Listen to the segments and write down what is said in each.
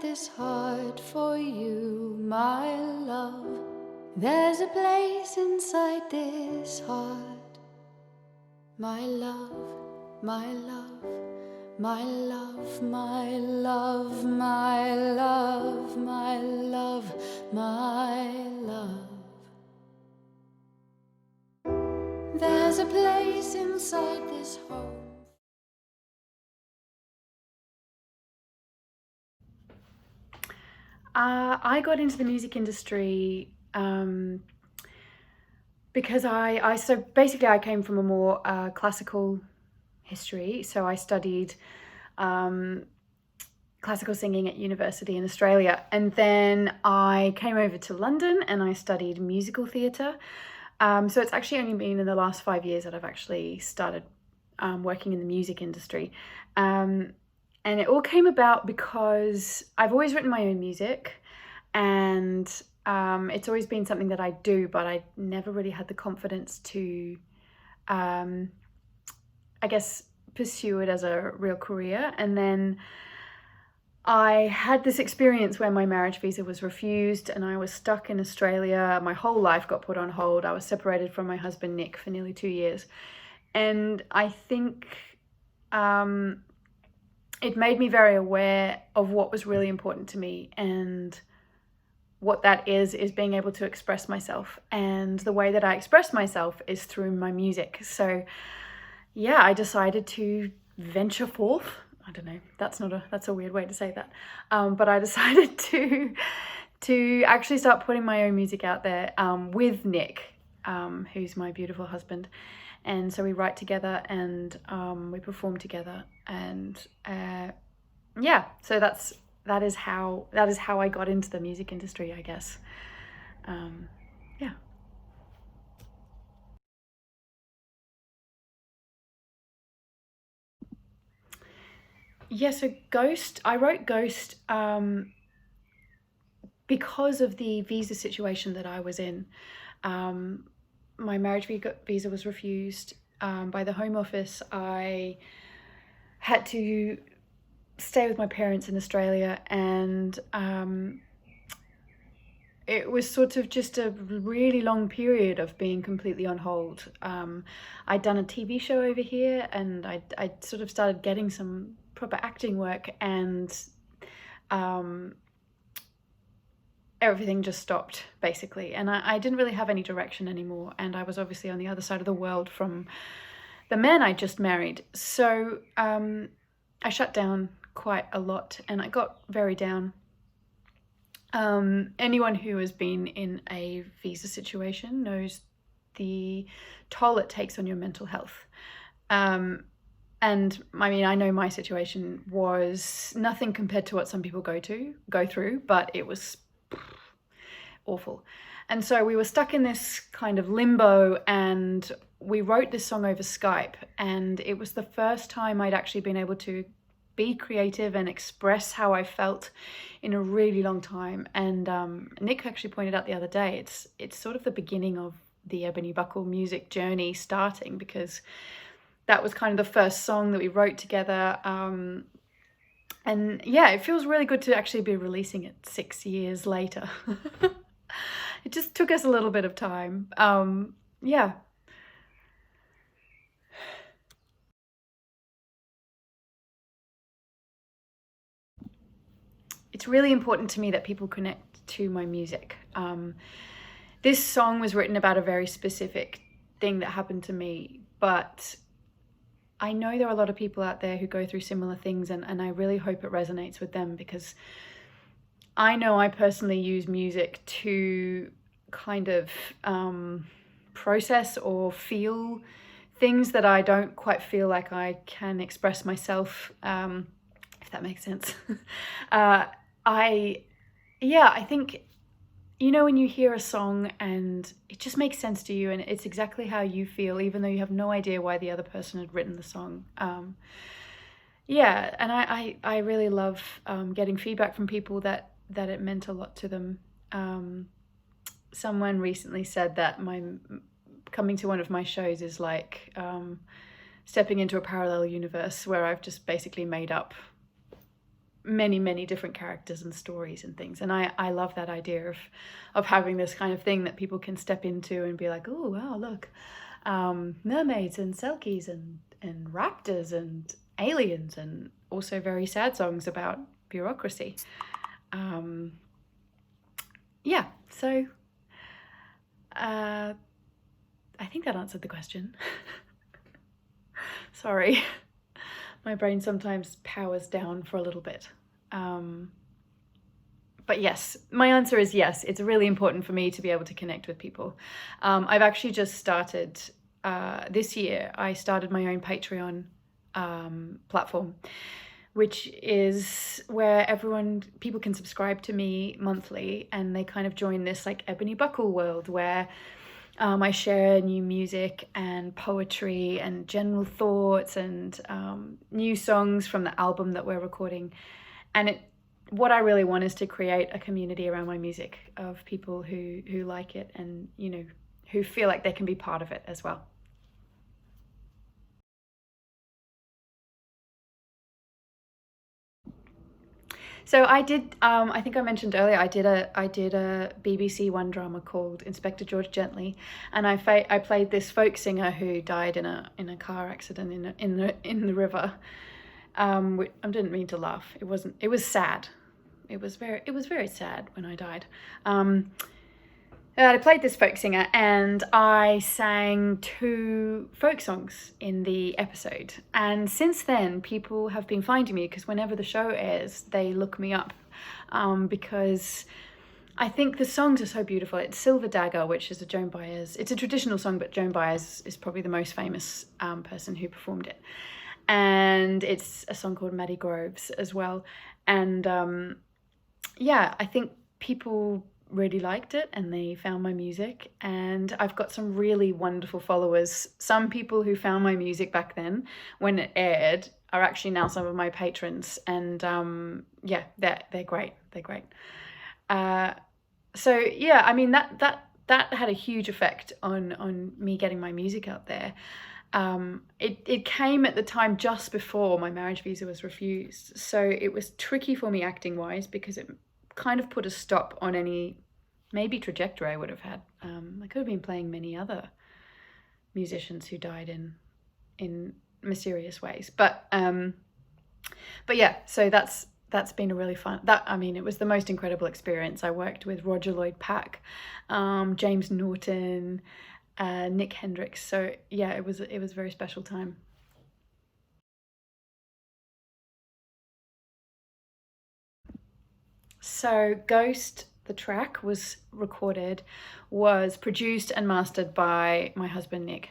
this heart for you, my love. There's a place inside this heart, my love, my love, my love, my love, my love, my love, my love. There's a place inside this home. I got into the music industry because so basically I came from a more classical history. So I studied classical singing at university in Australia, and then I came over to London and I studied musical theatre. So it's actually only been in the last 5 years that I've actually started working in the music industry. And it all came about because I've always written my own music, and it's always been something that I do, but I never really had the confidence to, I guess, pursue it as a real career. And then I had this experience where my marriage visa was refused and I was stuck in Australia. My whole life got put on hold. I was separated from my husband, Nick, for nearly 2 years. And I think it made me very aware of what was really important to me, and what that is being able to express myself. And the way that I express myself is through my music. So yeah, I decided to venture forth. I don't know, that's a weird way to say that. But I decided to actually start putting my own music out there with Nick, who's my beautiful husband. And so we write together and we perform together, and yeah, so that is how I got into the music industry, I guess. Yeah. Yeah, so Ghost, I wrote Ghost because of the visa situation that I was in. My marriage visa was refused by the Home Office. I had to stay with my parents in Australia, and it was sort of just a really long period of being completely on hold. I'd done a TV show over here, and I sort of started getting some proper acting work, and everything just stopped, basically. And I didn't really have any direction anymore, and I was obviously on the other side of the world from the man I just married. So I shut down quite a lot, and I got very down. Anyone who has been in a visa situation knows the toll it takes on your mental health. And I mean, I know my situation was nothing compared to what some people go through, but it was awful. And so we were stuck in this kind of limbo, and we wrote this song over Skype, and it was the first time I'd actually been able to be creative and express how I felt in a really long time. And Nick actually pointed out the other day, it's sort of the beginning of the Ebony Buckle music journey starting, because that was kind of the first song that we wrote together. And yeah, it feels really good to actually be releasing it 6 years later. It just took us a little bit of time. Yeah. It's really important to me that people connect to my music. This song was written about a very specific thing that happened to me, but I know there are a lot of people out there who go through similar things, and I really hope it resonates with them, because I know I personally use music to kind of process or feel things that I don't quite feel like I can express myself, if that makes sense. I think, you know, when you hear a song and it just makes sense to you and it's exactly how you feel, even though you have no idea why the other person had written the song. Yeah, and I really love getting feedback from people that it meant a lot to them. Someone recently said that coming to one of my shows is like stepping into a parallel universe where I've just basically made up many different characters and stories and things. And I love that idea of having this kind of thing that people can step into and be like, oh wow, look, mermaids and selkies and raptors and aliens, and also very sad songs about bureaucracy. Yeah, so I think that answered the question. Sorry, my brain sometimes powers down for a little bit. But yes, my answer is yes. It's really important for me to be able to connect with people. I've actually just started, this year, I started my own Patreon platform, which is where people can subscribe to me monthly, and they kind of join this like Ebony Buckle world where I share new music and poetry and general thoughts and new songs from the album that we're recording. And what I really want is to create a community around my music of people who like it and, you know, who feel like they can be part of it as well. So I did, I think I mentioned earlier, I did a BBC One drama called Inspector George Gently, and I played this folk singer who died in a car accident in the river. I didn't mean to laugh. It was sad. It was very sad when I died. I played this folk singer, and I sang 2 folk songs in the episode. And since then, people have been finding me, because whenever the show airs, they look me up, because I think the songs are so beautiful. It's Silver Dagger, which is Joan Baez. It's a traditional song, but Joan Baez is probably the most famous person who performed it. And it's a song called Maddie Groves as well. And yeah, I think people really liked it and they found my music, and I've got some really wonderful followers. Some people who found my music back then when it aired are actually now some of my patrons, and yeah, they're great. So yeah, I mean that had a huge effect on me getting my music out there. It came at the time just before my marriage visa was refused, so it was tricky for me acting wise, because it kind of put a stop on any maybe trajectory I would have had. I could have been playing many other musicians who died in mysterious ways, but yeah, so that's been a really fun, it was the most incredible experience. I worked with Roger Lloyd Pack, James Norton, Nick Hendricks, so yeah, it was a very special time. So Ghost, the track was produced and mastered by my husband Nick.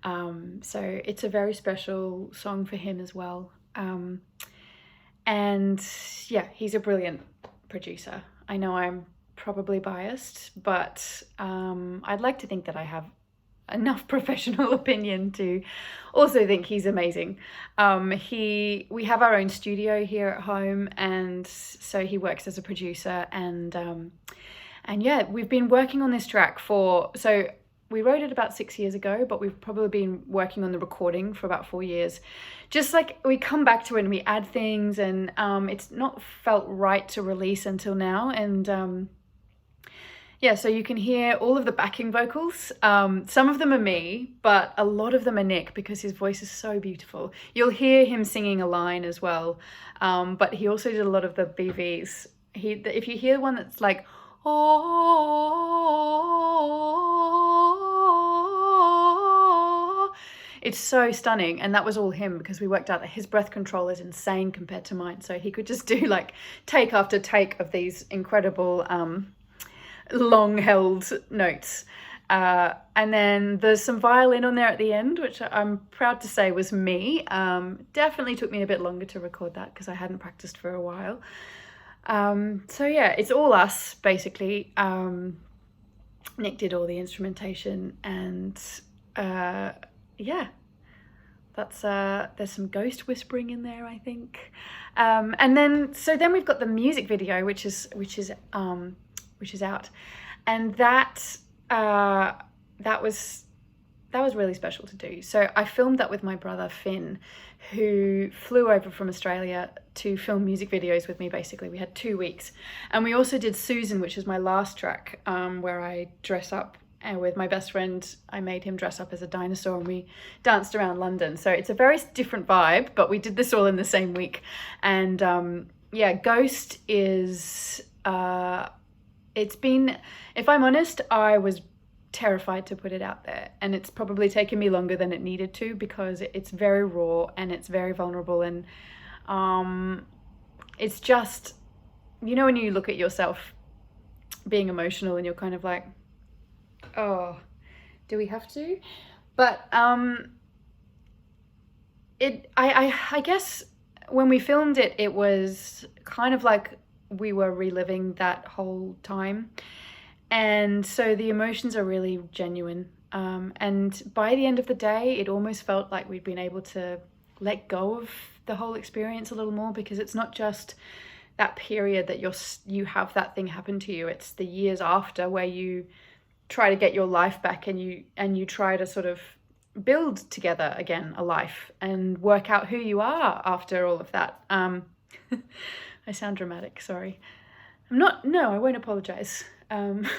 So it's a very special song for him as well. And yeah, he's a brilliant producer. I know I'm probably biased, but I'd like to think that I have enough professional opinion to also think he's amazing. We have our own studio here at home, and so he works as a producer, and yeah, we've been working on this track so we wrote it about 6 years ago, but we've probably been working on the recording for about 4 years. Just like we come back to it and we add things, and it's not felt right to release until now. And yeah, so you can hear all of the backing vocals. Some of them are me, but a lot of them are Nick, because his voice is so beautiful. You'll hear him singing a line as well, but he also did a lot of the BVs. If you hear one that's like, oh, it's so stunning, and that was all him, because we worked out that his breath control is insane compared to mine, so he could just do like take after take of these incredible long held notes, and then there's some violin on there at the end, which I'm proud to say was me. Definitely took me a bit longer to record that because I hadn't practiced for a while. So yeah, it's all us basically. Nick did all the instrumentation, and yeah, that's there's some ghost whispering in there, I think. And then we've got the music video, which is out, and that was was really special to do. So I filmed that with my brother Finn, who flew over from Australia to film music videos with me. Basically, we had 2 weeks, and we also did Susan, which is my last track, where I dress up, and with my best friend I made him dress up as a dinosaur and we danced around London. So it's a very different vibe, but we did this all in the same week. And yeah, Ghost is it's been, if I'm honest, I was terrified to put it out there, and it's probably taken me longer than it needed to, because it's very raw and it's very vulnerable, and it's just, you know, when you look at yourself being emotional and you're kind of like, oh, do we have to? But I guess when we filmed it, it was kind of like we were reliving that whole time. And so the emotions are really genuine. And by the end of the day, it almost felt like we'd been able to let go of the whole experience a little more, because it's not just that period that you have that thing happen to you. It's the years after, where you try to get your life back, and you try to sort of build together again a life and work out who you are after all of that. I sound dramatic, sorry. I won't apologize. This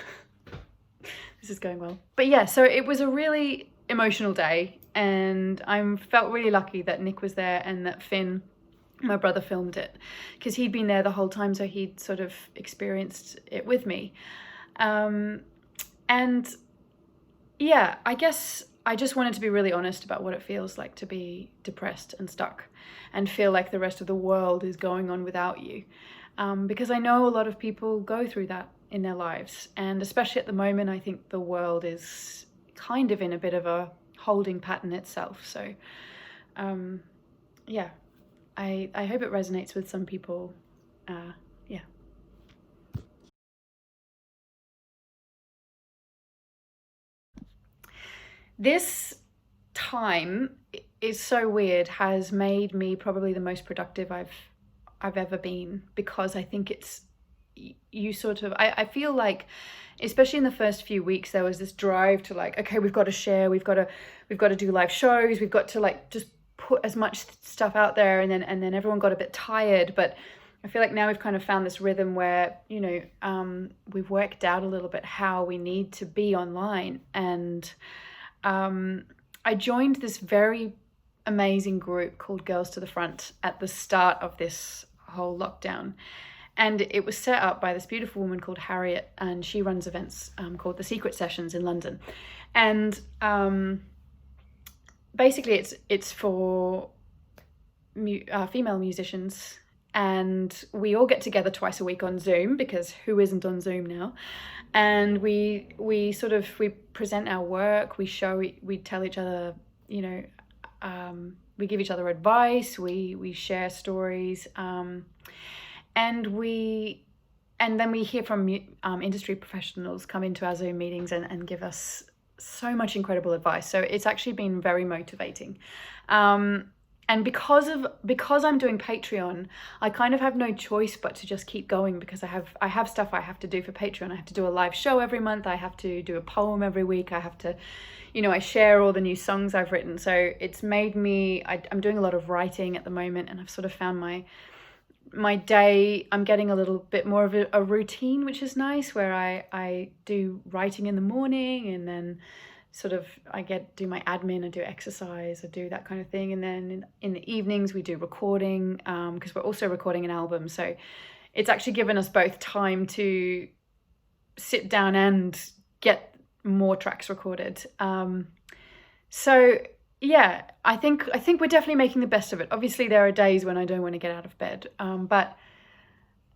is going well. But yeah, so it was a really emotional day, and I felt really lucky that Nick was there and that Finn, my brother, filmed it, because he'd been there the whole time, so he'd sort of experienced it with me. And yeah, I guess I just wanted to be really honest about what it feels like to be depressed and stuck and feel like the rest of the world is going on without you. Because I know a lot of people go through that in their lives, and especially at the moment, I think the world is kind of in a bit of a holding pattern itself. So yeah, I hope it resonates with some people. Yeah. This time is so weird, has made me probably the most productive I've ever been, because I think it's, you sort of, I feel like, especially in the first few weeks, there was this drive to like, okay, we've got to share, we've got to do live shows, we've got to like just put as much stuff out there, and then everyone got a bit tired. But I feel like now we've kind of found this rhythm where, you know, we've worked out a little bit how we need to be online. And I joined this very amazing group called Girls to the Front at the start of this whole lockdown. And it was set up by this beautiful woman called Harriet, and she runs events called the Secret Sessions in London. And basically it's for female musicians, and we all get together twice a week on Zoom, because who isn't on Zoom now? And we present our work, we tell each other, you know, we give each other advice, we share stories, and then we hear from industry professionals come into our Zoom meetings and give us so much incredible advice. So it's actually been very motivating. And because I'm doing Patreon, I kind of have no choice but to just keep going, because I have stuff I have to do for Patreon. I have to do a live show every month. I have to do a poem every week. I have to, you know, I share all the new songs I've written. So it's made me, I'm doing a lot of writing at the moment, and I've sort of found my day, I'm getting a little bit more of a routine, which is nice, where I do writing in the morning, and then sort of do my admin, I do exercise, I do that kind of thing. And then in the evenings we do recording, because we're also recording an album. So it's actually given us both time to sit down and get more tracks recorded. So yeah, I think we're definitely making the best of it. Obviously there are days when I don't want to get out of bed, but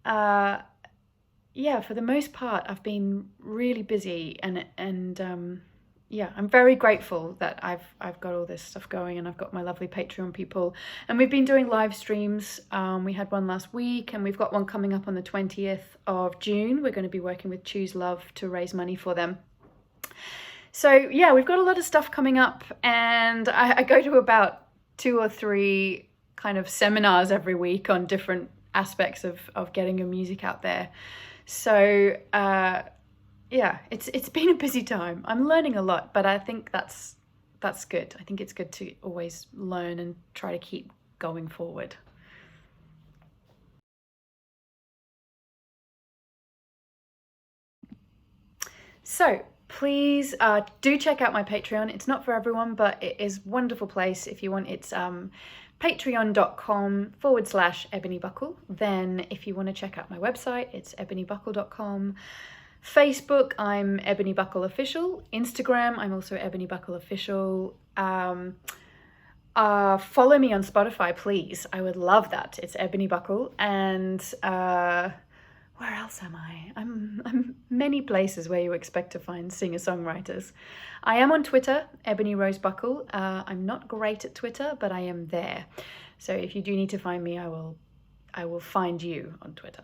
yeah, for the most part I've been really busy, and yeah, I'm very grateful that I've got all this stuff going, and I've got my lovely Patreon people, and we've been doing live streams. We had one last week, and we've got one coming up on the 20th of June. We're going to be working with Choose Love to raise money for them. So yeah, we've got a lot of stuff coming up, and I go to about 2 or 3 kind of seminars every week on different aspects of getting your music out there. So yeah, it's been a busy time. I'm learning a lot, but I think that's that's good. I think it's good to always learn and try to keep going forward. So please do check out my Patreon. It's not for everyone, but it is a wonderful place if you want. It's patreon.com/Ebony Buckle. Then if you want to check out my website, it's ebonybuckle.com. Facebook, I'm Ebony Buckle Official. Instagram, I'm also Ebony Buckle Official. Follow me on Spotify, please. I would love that. It's Ebony Buckle. And where else am I? I'm many places where you expect to find singer-songwriters. I am on Twitter, Ebony Rose Buckle. I'm not great at Twitter, but I am there. So if you do need to find me, I will find you on Twitter.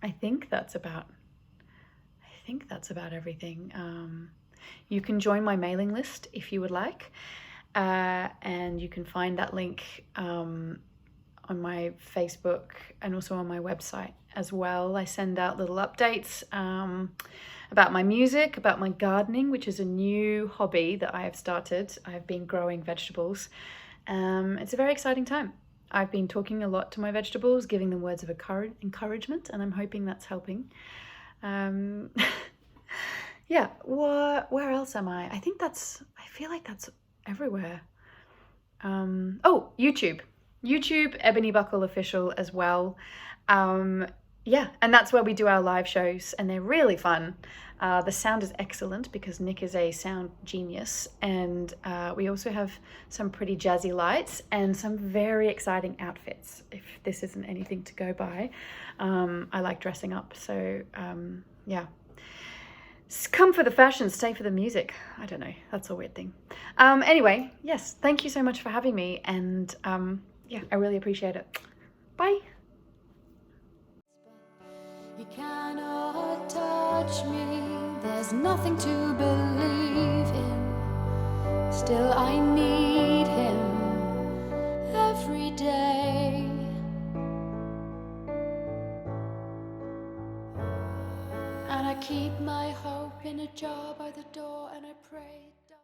I think that's about everything. You can join my mailing list if you would like, and you can find that link on my Facebook and also on my website as well. I send out little updates about my music, about my gardening, which is a new hobby that I have started. I've been growing vegetables. It's a very exciting time. I've been talking a lot to my vegetables, giving them words of encouragement, and I'm hoping that's helping. Yeah, where else am I? I feel like that's everywhere. Oh, YouTube, Ebony Buckle Official as well. Yeah, and that's where we do our live shows, and they're really fun. The sound is excellent because Nick is a sound genius, and we also have some pretty jazzy lights and some very exciting outfits, if this isn't anything to go by. I like dressing up, so yeah. Come for the fashion, stay for the music. I don't know, that's a weird thing. Anyway, yes, thank you so much for having me, and yeah, I really appreciate it. Bye. You cannot touch me, there's nothing to believe in. Still I need him every day. And I keep my hope in a jar by the door, and I pray